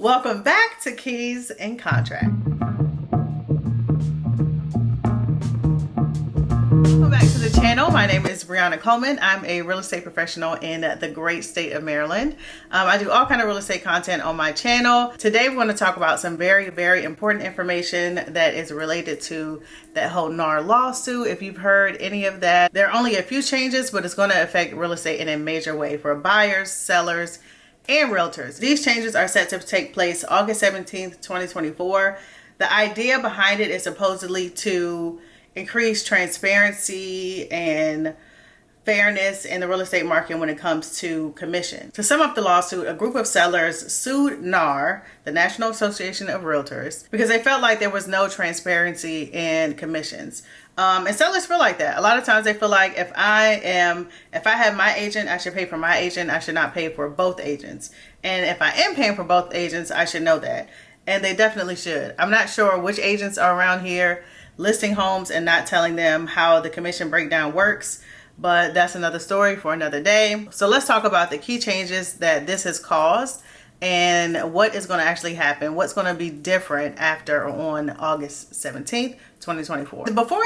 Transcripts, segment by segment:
Welcome back to Keys and Contract. Welcome back to the channel. My name is Brianna Coleman. I'm a real estate professional in the great state of Maryland. I do all kind of real estate content on my channel. Today we're going to talk about some very, very important information that is related to that whole NAR lawsuit. If you've heard any of that, there are only a few changes, but it's going to affect real estate in a major way for buyers, sellers, and realtors. These changes are set to take place August 17th, 2024. The idea behind it is supposedly to increase transparency and fairness in the real estate market when it comes to commission. To sum up the lawsuit, a group of sellers sued NAR, the National Association of Realtors, because they felt like there was no transparency in commissions. And sellers feel like that. A lot of times they feel like if I have my agent, I should pay for my agent. I should not pay for both agents. And if I am paying for both agents, I should know that. And they definitely should. I'm not sure which agents are around here listing homes and not telling them how the commission breakdown works, but that's another story for another day. So let's talk about the key changes that this has caused and what is going to actually happen, what's going to be different after on August 17th, 2024. Before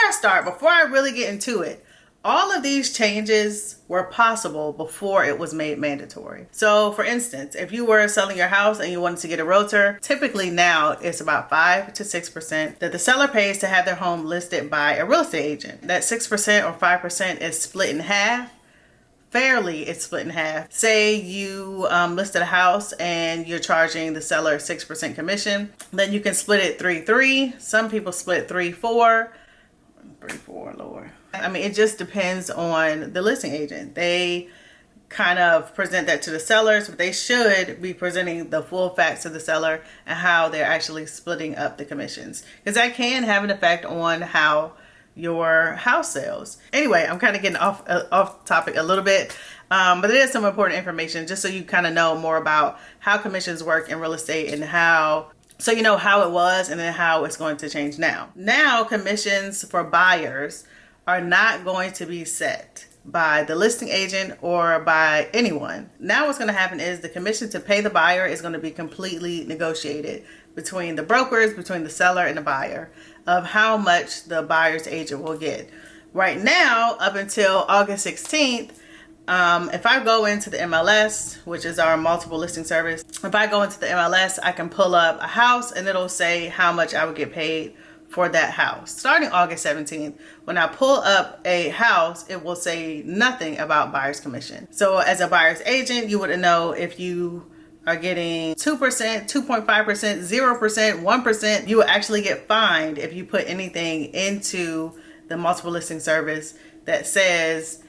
I really get into it, all of these changes were possible before it was made mandatory. So for instance, if you were selling your house and you wanted to get a realtor, typically now it's about 5 to 6% that the seller pays to have their home listed by a real estate agent. That 6% or 5% is split in half. Fairly, it's split in half. Say you listed a house and you're charging the seller 6% commission, then you can split it 3-3. Some people split 3-4. 3-4, Lord. I mean, it just depends on the listing agent. They kind of present that to the sellers, but they should be presenting the full facts to the seller and how they're actually splitting up the commissions, because that can have an effect on how your house sells. Anyway, I'm kind of getting off topic a little bit, but it is some important information just so you kind of know more about how commissions work in real estate and so you know how it was and then how it's going to change now. Now, commissions for buyers are not going to be set by the listing agent or by anyone. Now what's going to happen is the commission to pay the buyer is going to be completely negotiated between the brokers, between the seller and the buyer, of how much the buyer's agent will get. Right now, up until August 16th, if I go into the MLS, which is our multiple listing service, if I go into the MLS, I can pull up a house and it'll say how much I would get paid for that house. Starting August 17th, when I pull up a house, it will say nothing about buyer's commission. So as a buyer's agent, you would know if you are getting 2%, 2.5%, 0%, 1%, you will actually get fined if you put anything into the multiple listing service that says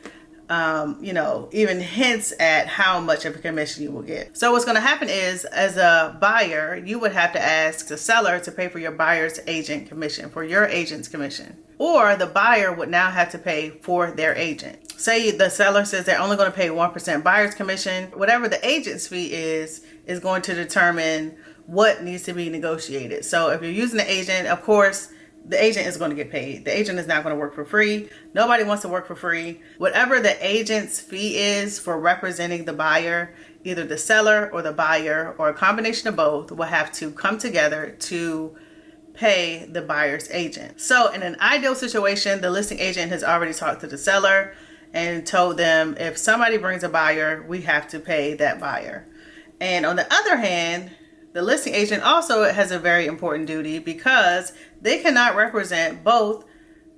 even hints at how much of a commission you will get. So what's going to happen is, as a buyer, you would have to ask the seller to pay for your buyer's agent commission, for your agent's commission. Or the buyer would now have to pay for their agent. Say the seller says they're only going to pay 1% buyer's commission. Whatever the agent's fee is going to determine what needs to be negotiated. So if you're using the agent, of course, the agent is going to get paid. The agent is not going to work for free. Nobody wants to work for free. Whatever the agent's fee is for representing the buyer, either the seller or the buyer or a combination of both, will have to come together to pay the buyer's agent. So in an ideal situation, the listing agent has already talked to the seller and told them if somebody brings a buyer, we have to pay that buyer. And on the other hand, the listing agent also has a very important duty because they cannot represent both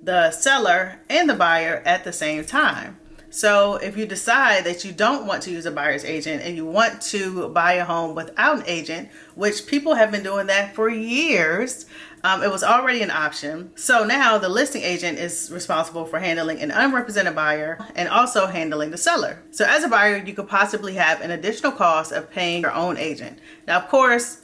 the seller and the buyer at the same time. So if you decide that you don't want to use a buyer's agent and you want to buy a home without an agent, which people have been doing that for years, it was already an option. So now the listing agent is responsible for handling an unrepresented buyer and also handling the seller. So as a buyer, you could possibly have an additional cost of paying your own agent. Now, of course,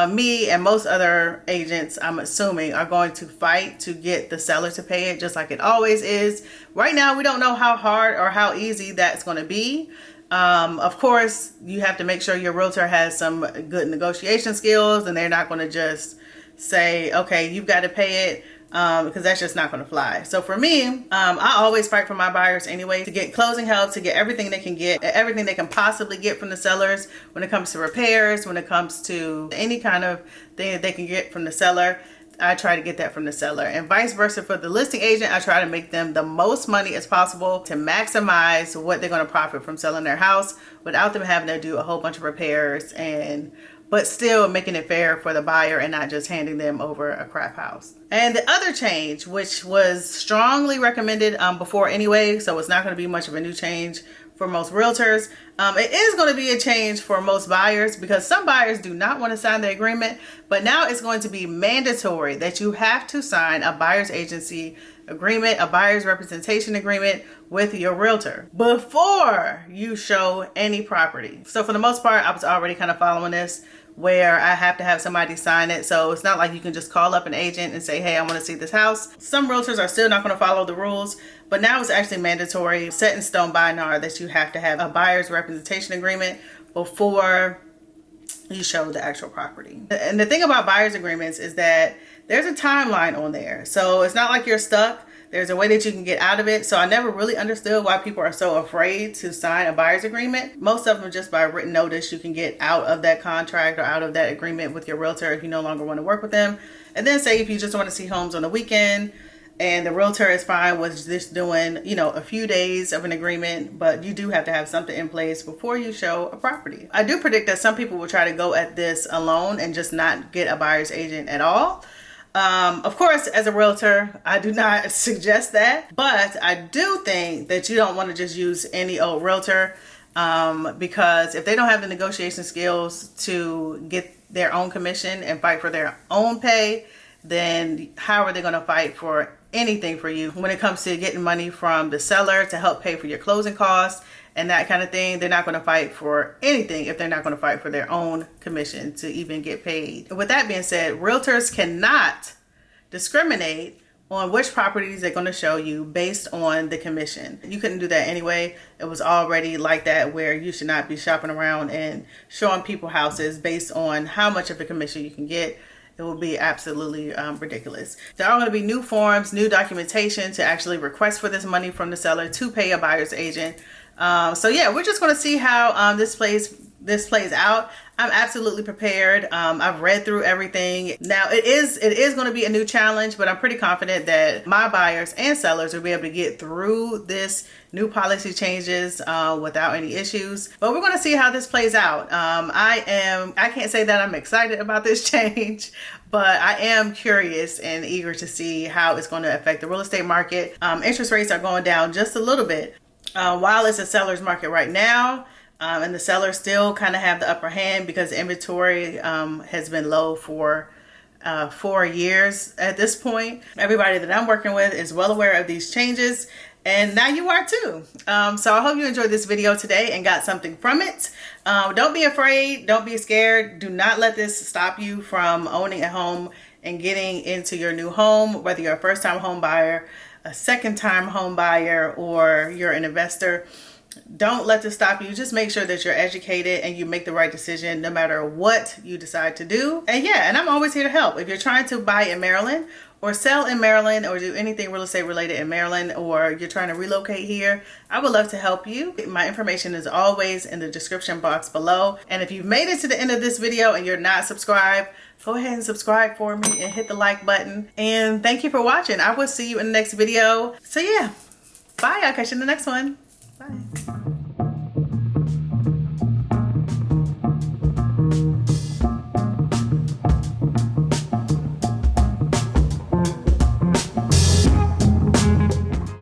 me and most other agents, I'm assuming, are going to fight to get the seller to pay it, just like it always is. Right now, we don't know how hard or how easy that's going to be. Of course, you have to make sure your realtor has some good negotiation skills and they're not going to just say, okay, you've got to pay it. because that's just not going to fly. So for me, I always fight for my buyers anyway, to get closing help, to get everything they can get, everything they can possibly get from the sellers when it comes to repairs, when it comes to any kind of thing that they can get from the seller. I try to get that from the seller, and vice versa for the listing agent. I try to make them the most money as possible to maximize what they're going to profit from selling their house without them having to do a whole bunch of repairs, but still making it fair for the buyer and not just handing them over a crap house. And the other change, which was strongly recommended before anyway, so it's not going to be much of a new change for most realtors. It is going to be a change for most buyers, because some buyers do not want to sign the agreement, but now it's going to be mandatory that you have to sign a buyer's agency agreement, a buyer's representation agreement with your realtor before you show any property. So for the most part, I was already kind of following this, where I have to have somebody sign it. So it's not like you can just call up an agent and say, hey, I want to see this house. Some realtors are still not going to follow the rules, but now it's actually mandatory, set in stone by NAR, that you have to have a buyer's representation agreement before you show the actual property. And the thing about buyer's agreements is that there's a timeline on there. So it's not like you're stuck. There's a way that you can get out of it. So I never really understood why people are so afraid to sign a buyer's agreement. Most of them, just by written notice, you can get out of that contract or out of that agreement with your realtor if you no longer want to work with them. And then say if you just want to see homes on the weekend and the realtor is fine with just doing, a few days of an agreement, but you do have to have something in place before you show a property. I do predict that some people will try to go at this alone and just not get a buyer's agent at all. Of course, as a realtor, I do not suggest that, but I do think that you don't want to just use any old realtor, because if they don't have the negotiation skills to get their own commission and fight for their own pay, then how are they going to fight for anything for you when it comes to getting money from the seller to help pay for your closing costs and that kind of thing? They're not going to fight for anything if they're not going to fight for their own commission to even get paid. With that being said, realtors cannot discriminate on which properties they're going to show you based on the commission. You couldn't do that anyway. It was already like that, where you should not be shopping around and showing people houses based on how much of a commission you can get. It will be absolutely ridiculous. There are going to be new forms, new documentation to actually request for this money from the seller to pay a buyer's agent. So yeah, we're just going to see how this plays out. I'm absolutely prepared. I've read through everything. Now it is going to be a new challenge, but I'm pretty confident that my buyers and sellers will be able to get through this new policy changes without any issues. But we're going to see how this plays out. I can't say that I'm excited about this change, but I am curious and eager to see how it's going to affect the real estate market. Interest rates are going down just a little bit. While it's a seller's market right now, and the sellers still kind of have the upper hand because inventory has been low for 4 years at this point. Everybody that I'm working with is well aware of these changes, and now you are too. So I hope you enjoyed this video today and got something from it. Don't be afraid. Don't be scared. Do not let this stop you from owning a home and getting into your new home, whether you're a first-time home buyer, a second-time home buyer, or you're an investor. Don't let this stop you. Just make sure that you're educated and you make the right decision no matter what you decide to do. And yeah, and I'm always here to help. If you're trying to buy in Maryland or sell in Maryland or do anything real estate related in Maryland, or you're trying to relocate here, I would love to help you. My information is always in the description box below. And if you've made it to the end of this video and you're not subscribed, go ahead and subscribe for me and hit the like button. And thank you for watching. I will see you in the next video. So yeah, bye. I'll catch you in the next one. Bye.